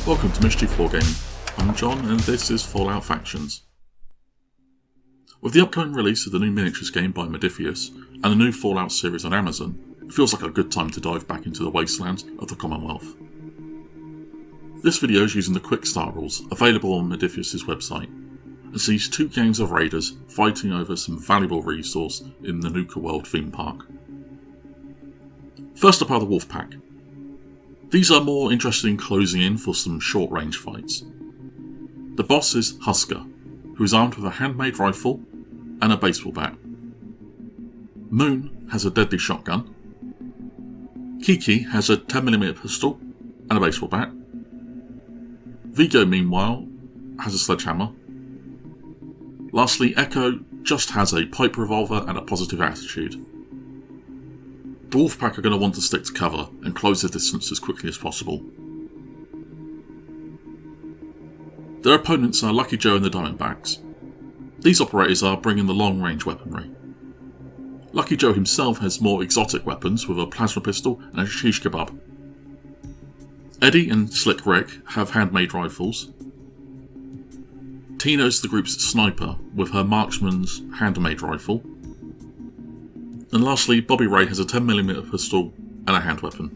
Welcome to Mischief Wargaming. I'm John and this is Fallout Factions. With the upcoming release of the new miniatures game by Modiphius and the new Fallout series on Amazon, it feels like a good time to dive back into the wastelands of the Commonwealth. This video is using the quick start rules available on Modiphius' website and sees two gangs of raiders fighting over some valuable resource in the Nuka World theme park. First up are the Wolf Pack. These are more interested in closing in for some short range fights. The boss is Husker, who is armed with a handmade rifle and a baseball bat. Moon has a deadly shotgun. Kiki has a 10mm pistol and a baseball bat. Vigo, meanwhile, has a sledgehammer. Lastly, Echo just has a pipe revolver and a positive attitude. The Wolfpack are going to want to stick to cover and close the distance as quickly as possible. Their opponents are Lucky Joe and the Diamondbacks. These operators are bringing the long-range weaponry. Lucky Joe himself has more exotic weapons with a plasma pistol and a shish kebab. Eddie and Slick Rick have handmade rifles. Tina's the group's sniper with her marksman's handmade rifle. And lastly, Bobby Ray has a 10mm pistol and a hand weapon.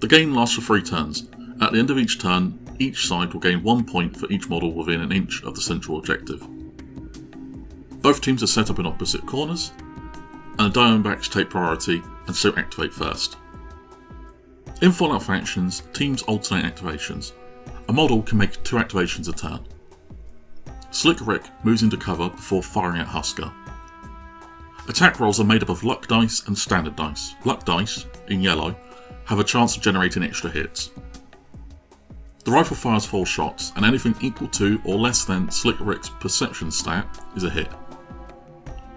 The game lasts for 3 turns. At the end of each turn, each side will gain 1 point for each model within an inch of the central objective. Both teams are set up in opposite corners, and the Diamondbacks take priority and so activate first. In Fallout Factions, teams alternate activations. A model can make 2 activations a turn. Slick Rick moves into cover before firing at Husker. Attack rolls are made up of luck dice and standard dice. Luck dice, in yellow, have a chance of generating extra hits. The rifle fires 4 shots, and anything equal to or less than Slick Rick's perception stat is a hit.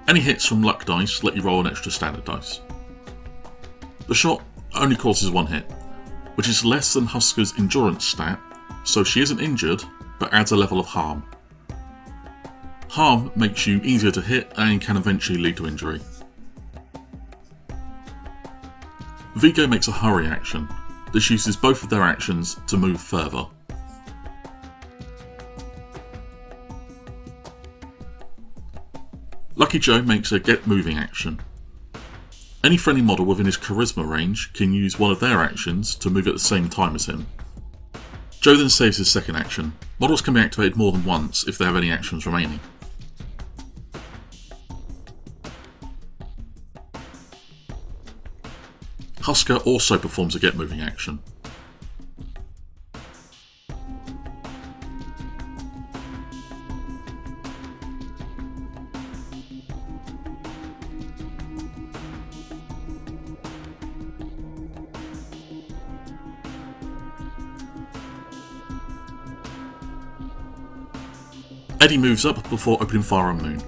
Any hits from luck dice let you roll an extra standard dice. The shot only causes 1 hit, which is less than Husker's endurance stat, so she isn't injured, but adds a level of harm. Harm makes you easier to hit and can eventually lead to injury. Vigo makes a hurry action. This uses both of their actions to move further. Lucky Joe makes a get moving action. Any friendly model within his charisma range can use one of their actions to move at the same time as him. Joe then saves his second action. Models can be activated more than once if they have any actions remaining. Husker also performs a get moving action. Eddie moves up before opening fire on Moon.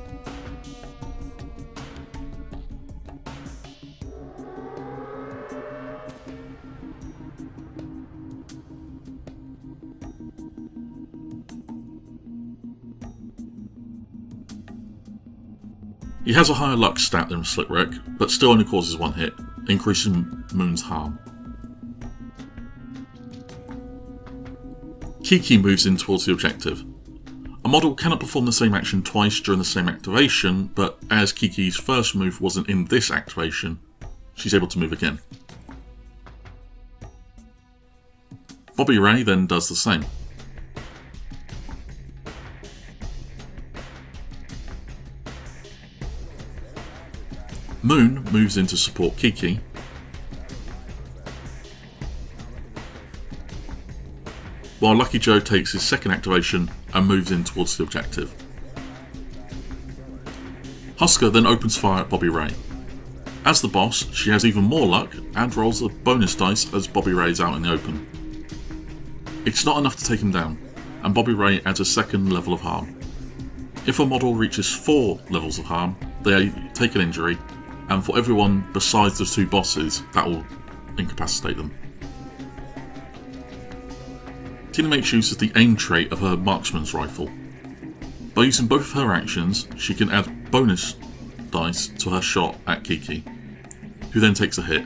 He has a higher luck stat than Slick Rick, but still only causes 1 hit, increasing Moon's harm. Kiki moves in towards the objective. A model cannot perform the same action twice during the same activation, but as Kiki's first move wasn't in this activation, she's able to move again. Bobby Ray then does the same. Moon moves in to support Kiki. While Lucky Joe takes his second activation and moves in towards the objective. Husker then opens fire at Bobby Ray. As the boss, she has even more luck and rolls a bonus dice as Bobby Ray is out in the open. It's not enough to take him down, and Bobby Ray adds a second level of harm. If a model reaches 4 levels of harm, they take an injury, and for everyone besides the 2 bosses, that will incapacitate them. Tina makes use of the aim trait of her marksman's rifle. By using both of her actions, she can add bonus dice to her shot at Kiki, who then takes a hit.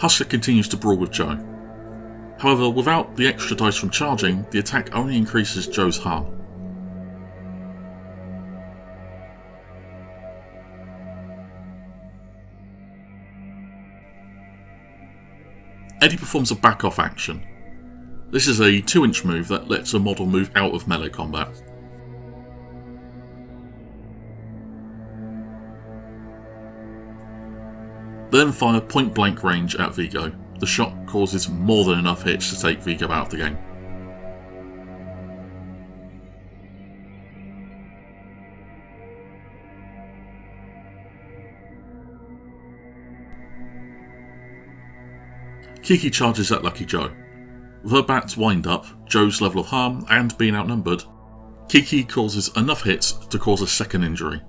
Husker continues to brawl with Joe. However, without the extra dice from charging, the attack only increases Joe's harm. Eddie performs a back-off action. This is a 2-inch move that lets a model move out of melee combat. They then fire point-blank range at Vigo. The shot causes more than enough hits to take Vigo out of the game. Kiki charges at Lucky Joe. With her bat's wind up, Joe's level of harm, and being outnumbered, Kiki causes enough hits to cause a second injury.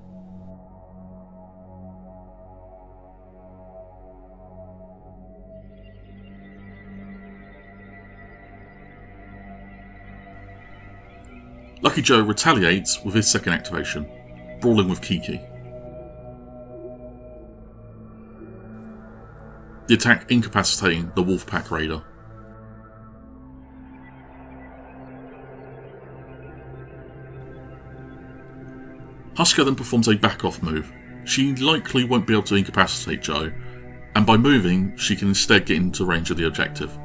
Lucky Joe retaliates with his second activation, brawling with Kiki. The attack incapacitating the Wolfpack Raider. Husker then performs a back-off move. She likely won't be able to incapacitate Joe, and by moving, she can instead get into range of the objective.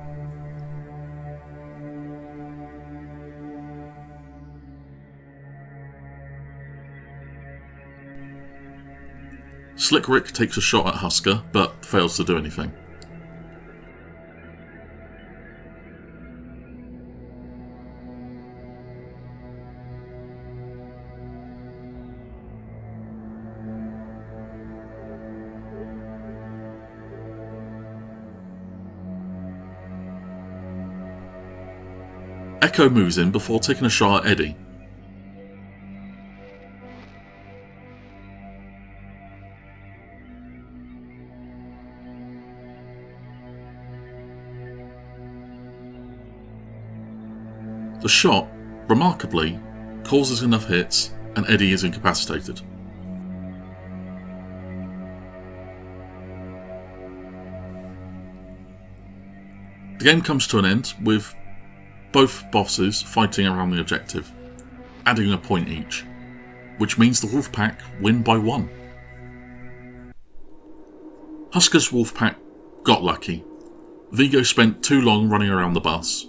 Slick Rick takes a shot at Husker, but fails to do anything. Echo moves in before taking a shot at Eddie. The shot, remarkably, causes enough hits and Eddie is incapacitated. The game comes to an end with both bosses fighting around the objective, adding a point each, which means the Wolfpack win by 1. Husker's Wolfpack got lucky. Vigo spent too long running around the bus,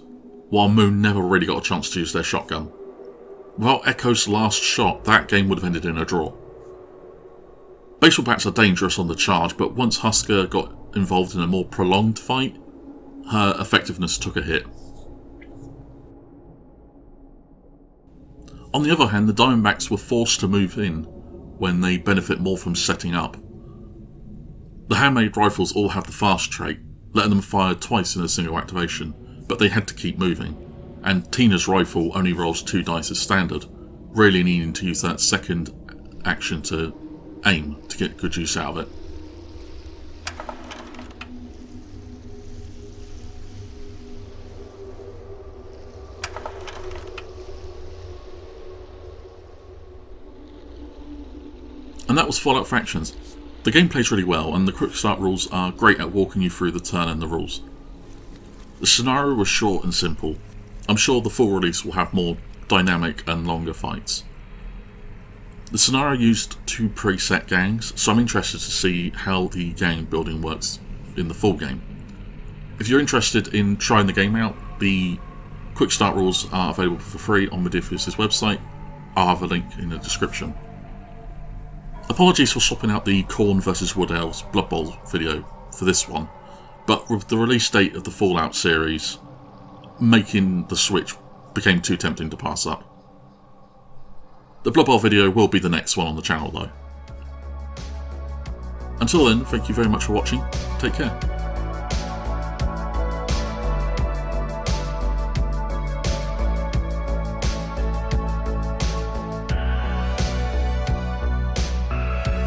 while Moon never really got a chance to use their shotgun. Without Echo's last shot, that game would have ended in a draw. Baseball bats are dangerous on the charge, but once Husker got involved in a more prolonged fight, her effectiveness took a hit. On the other hand, the Diamondbacks were forced to move in when they benefit more from setting up. The handmade rifles all have the fast trait, letting them fire twice in a single activation, but they had to keep moving, and Tina's rifle only rolls 2 dice as standard, really needing to use that second action to aim to get good use out of it. And that was Fallout Fractions. The game plays really well, and the quick start rules are great at walking you through the turn and the rules. The scenario was short and simple. I'm sure the full release will have more dynamic and longer fights. The scenario used 2 preset gangs, so I'm interested to see how the gang building works in the full game. If you're interested in trying the game out, the quick start rules are available for free on Modiphius' website. I'll have a link in the description. Apologies for swapping out the Khorne vs Wood Elves Blood Bowl video for this one, but with the release date of the Fallout series, making the switch became too tempting to pass up. The Blood Bowl video will be the next one on the channel though. Until then, thank you very much for watching, take care.